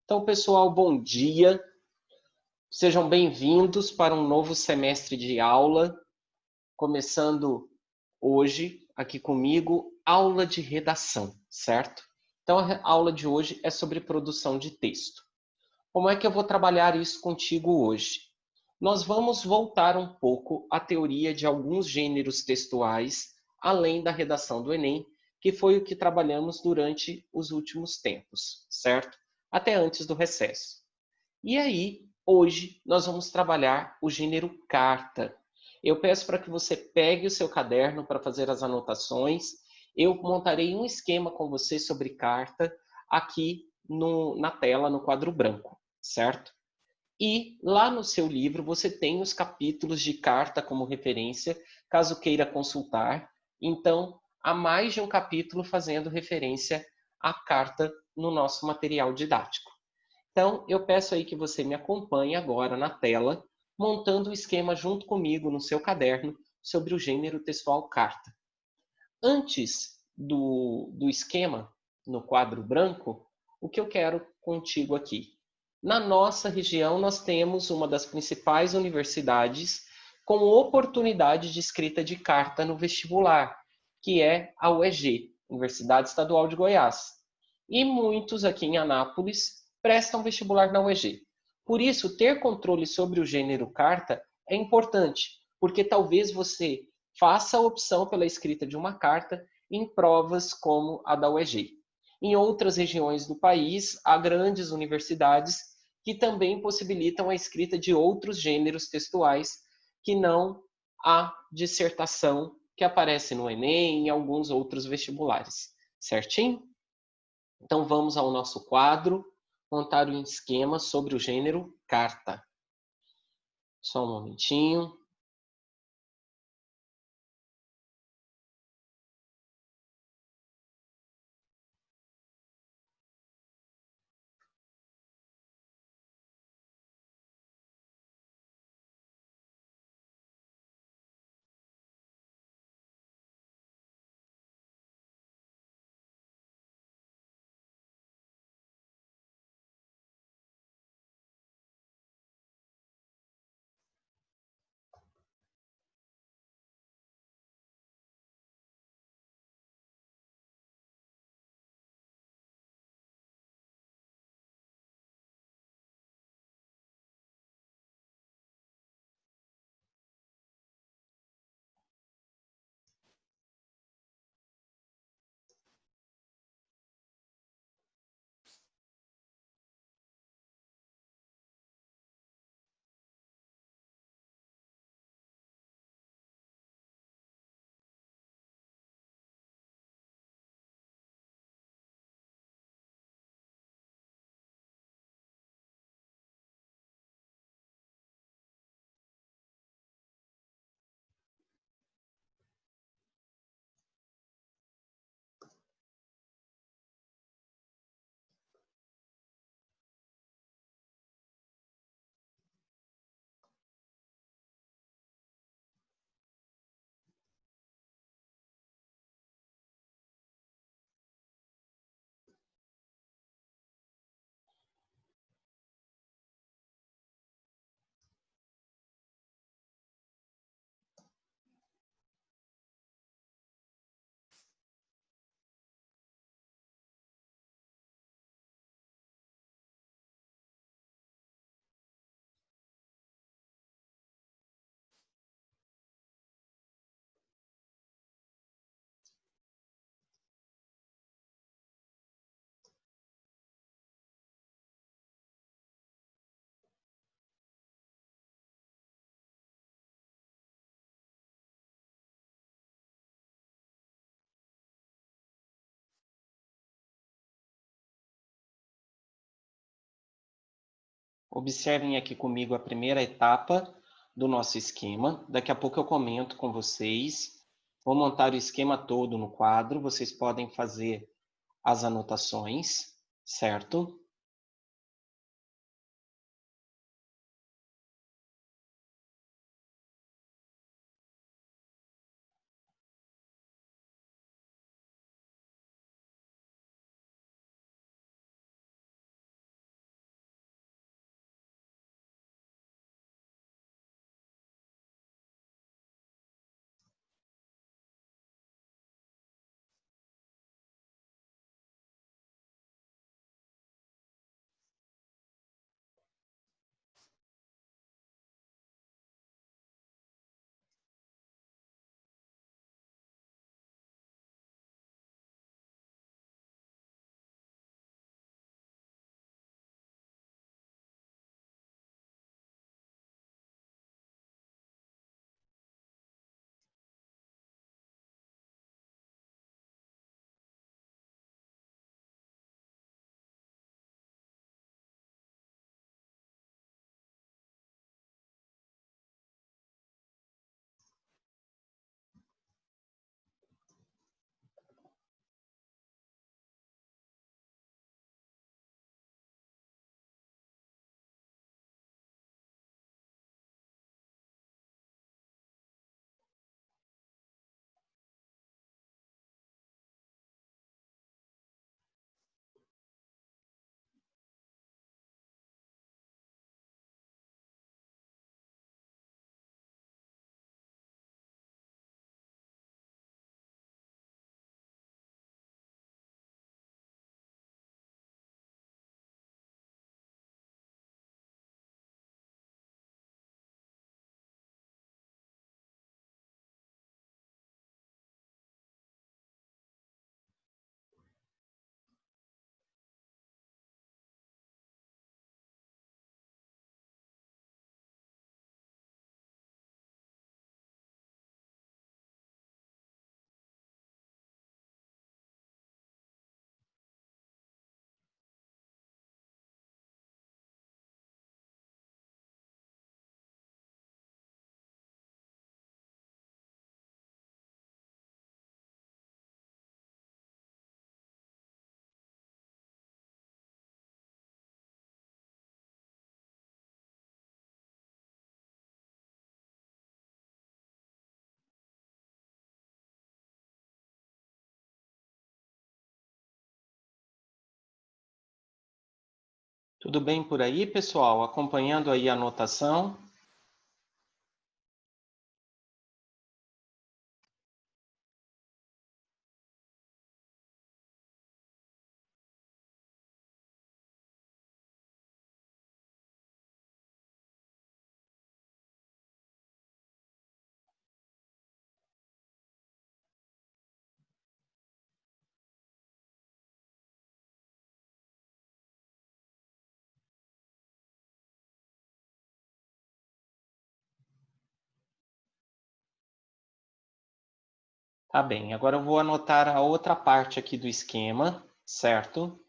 Então, pessoal, bom dia. Sejam bem-vindos para um novo semestre de aula, começando hoje aqui comigo, aula de redação, certo? Então, a aula de hoje é sobre produção de texto. Como é que eu vou trabalhar isso contigo hoje? Nós vamos voltar um pouco à teoria de alguns gêneros textuais, além da redação do Enem, que foi o que trabalhamos durante os últimos tempos, certo? Até antes do recesso. E aí, hoje, nós vamos trabalhar o gênero carta. Eu peço para que você pegue o seu caderno para fazer as anotações. Eu montarei um esquema com você sobre carta aqui na tela, no quadro branco, certo? E lá no seu livro você tem os capítulos de carta como referência, caso queira consultar. Então, há mais de um capítulo fazendo referência à carta no nosso material didático. Então, eu peço aí que você me acompanhe agora na tela, montando o esquema junto comigo no seu caderno sobre o gênero textual carta. Antes do esquema, no quadro branco, o que eu quero contigo aqui? Na nossa região, nós temos uma das principais universidades com oportunidade de escrita de carta no vestibular, que é a UEG, Universidade Estadual de Goiás. E muitos aqui em Anápolis prestam vestibular na UEG. Por isso, ter controle sobre o gênero carta é importante, porque talvez você faça a opção pela escrita de uma carta em provas como a da UEG. Em outras regiões do país, há grandes universidades que também possibilitam a escrita de outros gêneros textuais que não a dissertação que aparece no Enem e em alguns outros vestibulares. Certinho? Então vamos ao nosso quadro, montar um esquema sobre o gênero carta. Só um momentinho. Observem aqui comigo a primeira etapa do nosso esquema. Daqui a pouco eu comento com vocês. Vou montar o esquema todo no quadro. Vocês podem fazer as anotações, certo? Tudo bem por aí, pessoal? Acompanhando aí a anotação? Tá bem, agora eu vou anotar a outra parte aqui do esquema, certo?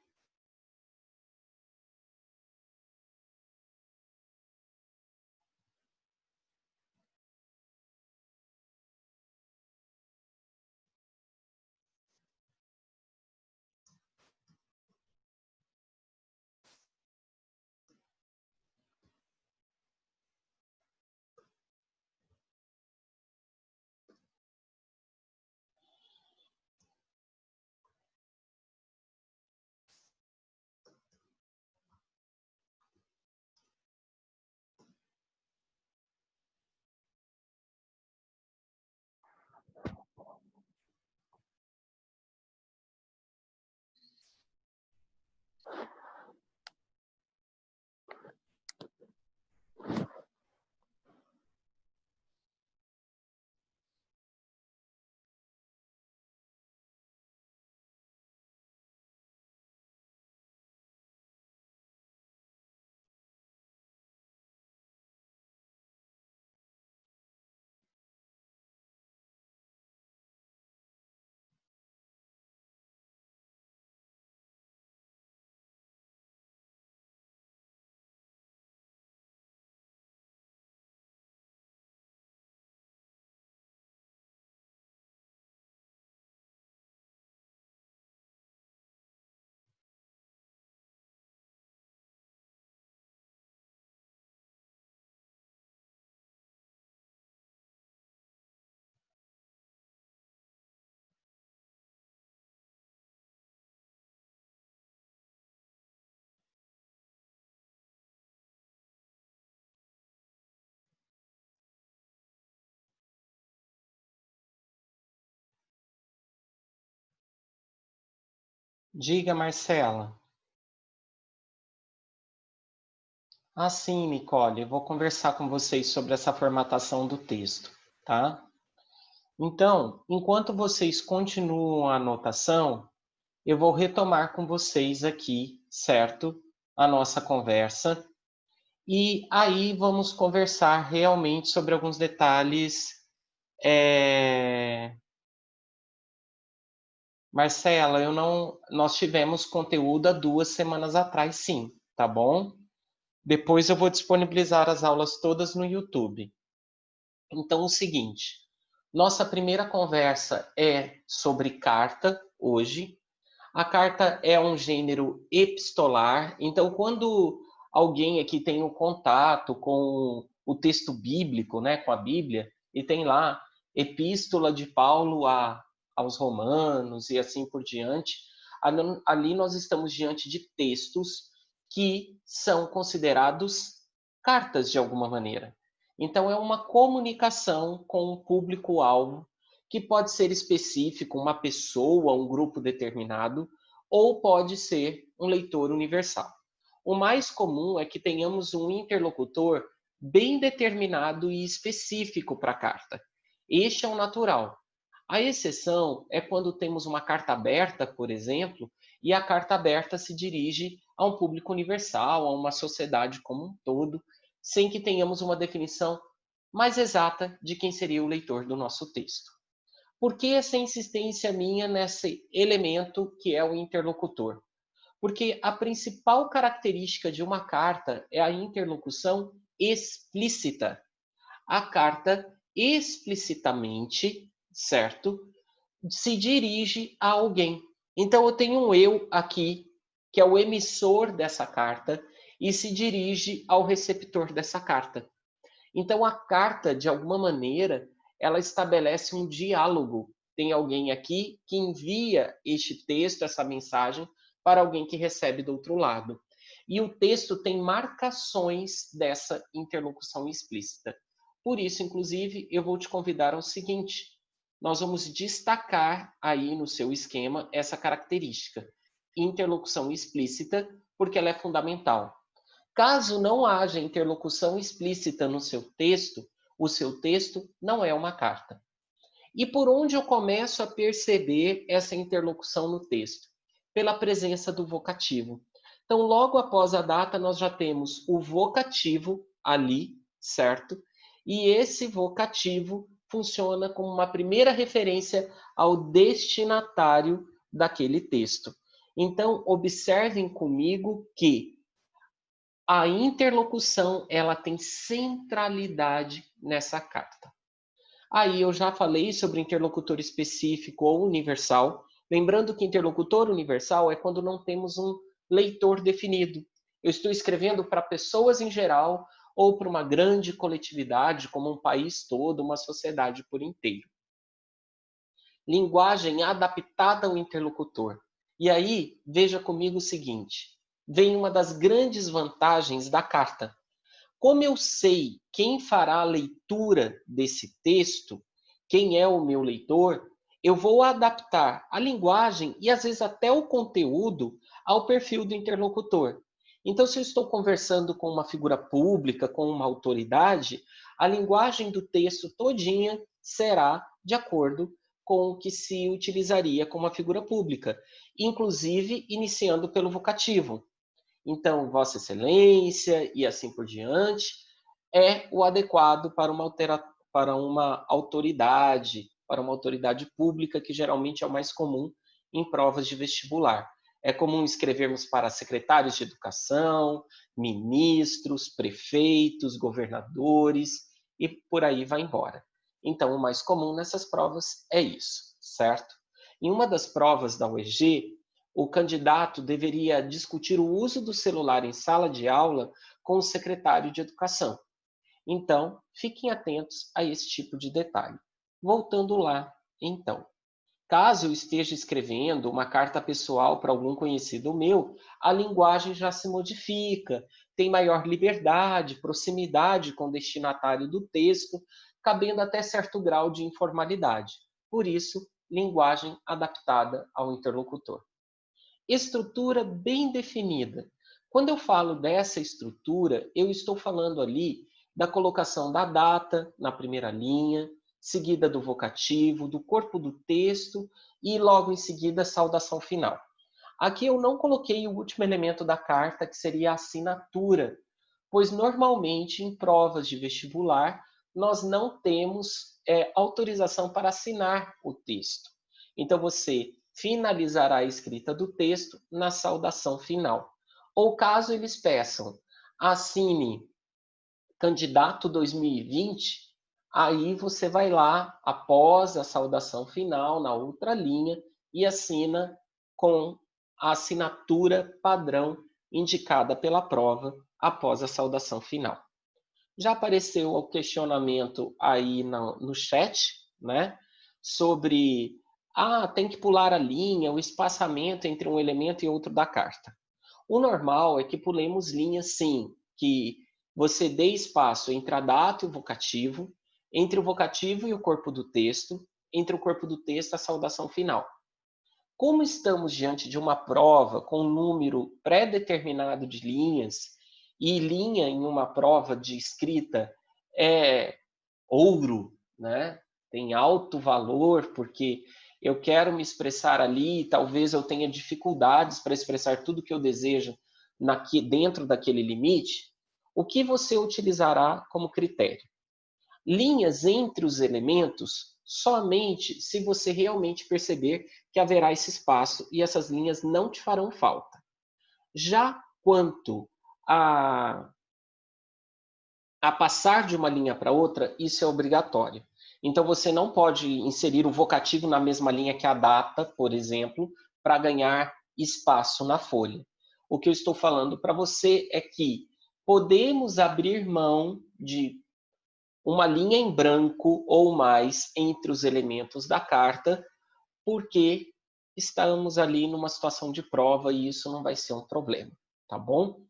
Diga, Marcela. Ah, sim, Nicole, eu vou conversar com vocês sobre essa formatação do texto, tá? Então, enquanto vocês continuam a anotação, eu vou retomar com vocês aqui, certo? A nossa conversa. E aí vamos conversar realmente sobre alguns detalhes. Marcela, eu não. Nós tivemos conteúdo há 2 semanas atrás, sim, tá bom? Depois eu vou disponibilizar as aulas todas no YouTube. Então, o seguinte, nossa primeira conversa é sobre carta hoje. A carta é um gênero epistolar, então quando alguém aqui tem um contato com o texto bíblico, né, com a Bíblia, e tem lá Epístola de Paulo aos Romanos e assim por diante, ali nós estamos diante de textos que são considerados cartas de alguma maneira. Então é uma comunicação com um público-alvo que pode ser específico, uma pessoa, um grupo determinado, ou pode ser um leitor universal. O mais comum é que tenhamos um interlocutor bem determinado e específico para a carta. Este é o natural. A exceção é quando temos uma carta aberta, por exemplo, e a carta aberta se dirige a um público universal, a uma sociedade como um todo, sem que tenhamos uma definição mais exata de quem seria o leitor do nosso texto. Por que essa insistência minha nesse elemento que é o interlocutor? Porque a principal característica de uma carta é a interlocução explícita. A carta explicitamente, certo, se dirige a alguém. Então eu tenho um eu aqui, que é o emissor dessa carta, e se dirige ao receptor dessa carta. Então a carta, de alguma maneira, ela estabelece um diálogo. Tem alguém aqui que envia este texto, essa mensagem, para alguém que recebe do outro lado. e o texto tem marcações dessa interlocução explícita. Por isso, inclusive, eu vou te convidar ao seguinte: nós vamos destacar aí no seu esquema essa característica, interlocução explícita, porque ela é fundamental. Caso não haja interlocução explícita no seu texto, o seu texto não é uma carta. E por onde eu começo a perceber essa interlocução no texto? Pela presença do vocativo. Então, logo após a data, nós já temos o vocativo ali, certo? E esse vocativo funciona como uma primeira referência ao destinatário daquele texto. Então, observem comigo que a interlocução ela tem centralidade nessa carta. Aí eu já falei sobre interlocutor específico ou universal. Lembrando que interlocutor universal é quando não temos um leitor definido. Eu estou escrevendo para pessoas em geral ou para uma grande coletividade, como um país todo, uma sociedade por inteiro. Linguagem adaptada ao interlocutor. E aí, veja comigo o seguinte: vem uma das grandes vantagens da carta. Como eu sei quem fará a leitura desse texto, quem é o meu leitor, eu vou adaptar a linguagem e às vezes até o conteúdo ao perfil do interlocutor. Então, se eu estou conversando com uma figura pública, com uma autoridade, a linguagem do texto todinha será de acordo com o que se utilizaria com uma figura pública, inclusive iniciando pelo vocativo. Então, Vossa Excelência e assim por diante, é o adequado para uma autoridade pública, que geralmente é o mais comum em provas de vestibular. É comum escrevermos para secretários de educação, ministros, prefeitos, governadores e por aí vai embora. Então, o mais comum nessas provas é isso, certo? Em uma das provas da UEG, o candidato deveria discutir o uso do celular em sala de aula com o secretário de educação. Então, fiquem atentos a esse tipo de detalhe. Voltando lá, então. Caso eu esteja escrevendo uma carta pessoal para algum conhecido meu, a linguagem já se modifica, tem maior liberdade, proximidade com o destinatário do texto, cabendo até certo grau de informalidade. Por isso, linguagem adaptada ao interlocutor. Estrutura bem definida. Quando eu falo dessa estrutura, eu estou falando ali da colocação da data na primeira linha, seguida do vocativo, do corpo do texto e logo em seguida a saudação final. Aqui eu não coloquei o último elemento da carta, que seria a assinatura, pois normalmente em provas de vestibular nós não temos autorização para assinar o texto. Então você finalizará a escrita do texto na saudação final. Ou caso eles peçam, assine candidato 2020, aí você vai lá após a saudação final, na outra linha, e assina com a assinatura padrão indicada pela prova após a saudação final. Já apareceu o questionamento aí no chat, né? Sobre, tem que pular a linha, o espaçamento entre um elemento e outro da carta. O normal é que pulemos linhas, sim, que você dê espaço entre a data e o vocativo, entre o vocativo e o corpo do texto, entre o corpo do texto e a saudação final. Como estamos diante de uma prova com um número pré-determinado de linhas, e linha em uma prova de escrita é ouro, né? Tem alto valor, porque eu quero me expressar ali, talvez eu tenha dificuldades para expressar tudo que eu desejo dentro daquele limite, o que você utilizará como critério? Linhas entre os elementos somente se você realmente perceber que haverá esse espaço e essas linhas não te farão falta. Já quanto a passar de uma linha para outra, isso é obrigatório. Então, você não pode inserir o vocativo na mesma linha que a data, por exemplo, para ganhar espaço na folha. O que eu estou falando para você é que podemos abrir mão de uma linha em branco ou mais entre os elementos da carta, porque estamos ali numa situação de prova e isso não vai ser um problema, tá bom?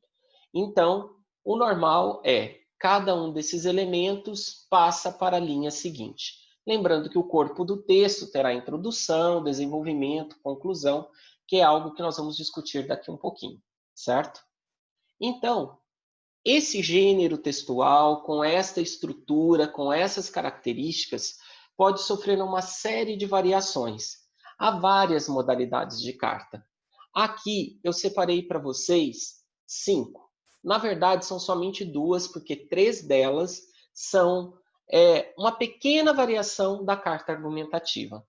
Então, o normal é cada um desses elementos passa para a linha seguinte. Lembrando que o corpo do texto terá introdução, desenvolvimento, conclusão, que é algo que nós vamos discutir daqui um pouquinho, certo? Então, esse gênero textual, com esta estrutura, com essas características, pode sofrer uma série de variações. Há várias modalidades de carta. Aqui eu separei para vocês 5. Na verdade, são somente 2, porque 3 delas são uma pequena variação da carta argumentativa.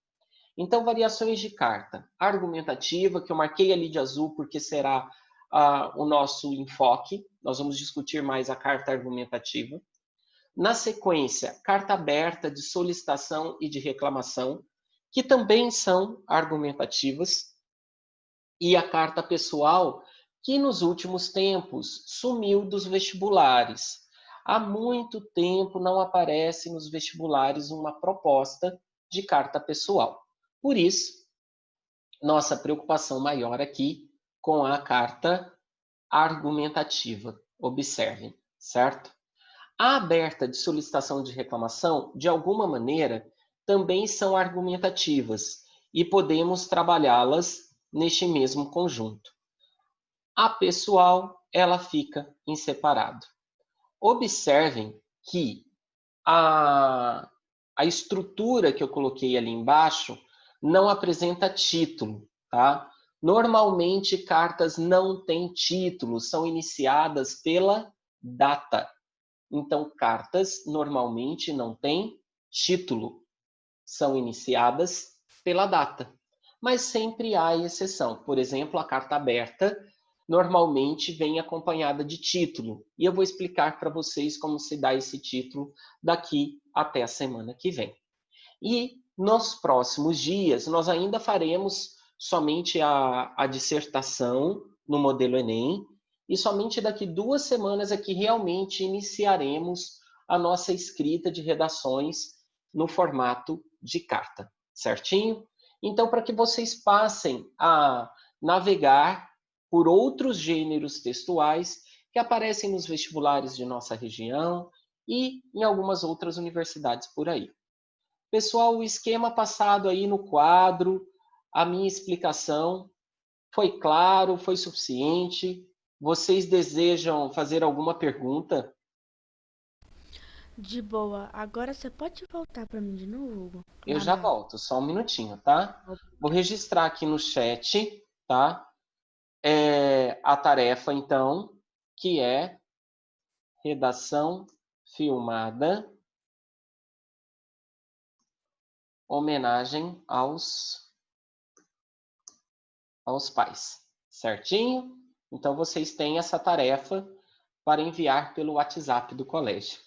Então, variações de carta argumentativa, que eu marquei ali de azul porque será o nosso enfoque. Nós vamos discutir mais a carta argumentativa. Na sequência, carta aberta de solicitação e de reclamação, que também são argumentativas. E a carta pessoal, que nos últimos tempos sumiu dos vestibulares. Há muito tempo não aparece nos vestibulares uma proposta de carta pessoal. Por isso, nossa preocupação maior aqui com a carta argumentativa. Observem, certo? A aberta de solicitação de reclamação, de alguma maneira, também são argumentativas e podemos trabalhá-las neste mesmo conjunto. A pessoal, ela fica em separado. Observem que a estrutura que eu coloquei ali embaixo não apresenta título, tá? Normalmente, cartas não têm título, são iniciadas pela data. Então, cartas normalmente não têm título, são iniciadas pela data. Mas sempre há exceção. Por exemplo, a carta aberta normalmente vem acompanhada de título. E eu vou explicar para vocês como se dá esse título daqui até a semana que vem. E nos próximos dias, nós ainda faremos somente a dissertação no modelo Enem, e somente daqui 2 semanas é que realmente iniciaremos a nossa escrita de redações no formato de carta, certinho? Então, para que vocês passem a navegar por outros gêneros textuais que aparecem nos vestibulares de nossa região e em algumas outras universidades por aí. Pessoal, o esquema passado aí no quadro, a minha explicação foi claro, foi suficiente? Vocês desejam fazer alguma pergunta? De boa. Agora você pode voltar para mim de novo, Hugo? Eu já volto, só um minutinho, tá? Vou registrar aqui no chat, tá? A tarefa, então, que é redação filmada, homenagem aos pais, certinho? Então, vocês têm essa tarefa para enviar pelo WhatsApp do colégio.